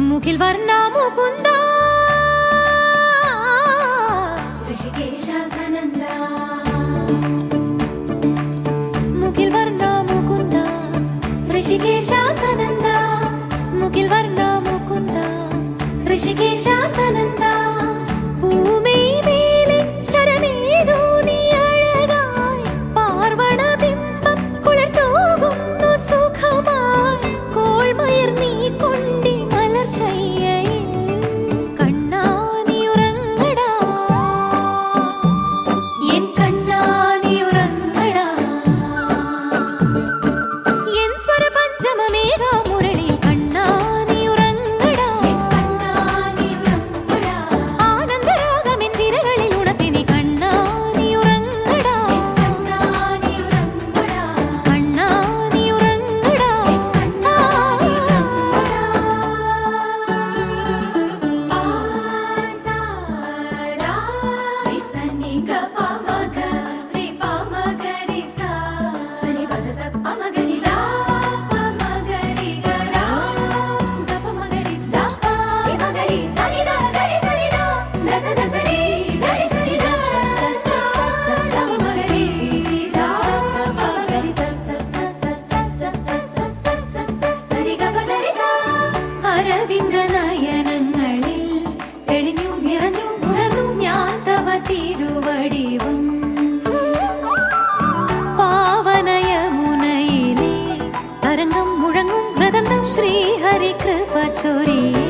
मुखिल वर्णा मुकुंदा ऋषिकेशासनंदा मुखिल वर्णा मुकुंदा ऋषिकेशासनंदा मुखिल वर्णा मुकुंदा ऋषिकेशासनंदा भूमि मेले शरमेदो नी अഴകായി പാർവണ ബിംബം കുളിർതൂകുന്നു സുഖമായി കോൾമയർ നീ കൊണ്ടി മലർശയ്യയിൽ കണ്ണാ നീ ഉറങ്ങടാ എൻ കണ്ണാ നീ ഉറങ്ങടാ എൻ സ്വര പഞ്ചമമേഘ മുരളിയിൽ കണ്ണാ നീ ഉറങ്ങടാ എൻ കണ്ണാ നീ ഉറങ്ങടാ ആനന്ദരാഗമെൻ തിരകളിൽ ഉണർത്തി നീ കണ്ണാ നീ ഉറങ്ങടാ എൻ കണ്ണാ നീ ഉറങ്ങടാ കണ്ണാ നീ ഉറങ്ങടാ എൻ കണ്ണാ നീ ഉറങ്ങടാ ആസാരാ റിസനി ഗപമഗ റിപമഗരി സാ സനി പദ സ പമഗരി ദാ പമഗരി ഗരാ ഗപമഗരി ദാ പമഗരി സനി ദ ഗരി സനി ദ ദസ ദസരി ഗരി സനി ദ ദസ സ പമഗരി ദാ പമഗരി സ സ സ സ സ സ സ സ സരി ഗപഗരി സാ അരവിന്ദ നയനങ്ങളിൽ തെളിഞ്ഞു നിറഞ്ഞു ഉണർന്നു ഞാൻ തവ തിരുവടിവും പാവനയമുനയിലെ തരംഗം മുഴങ്ങും മൃദംഗം ശ്രീഹരി കൃപ ചൊരിയേ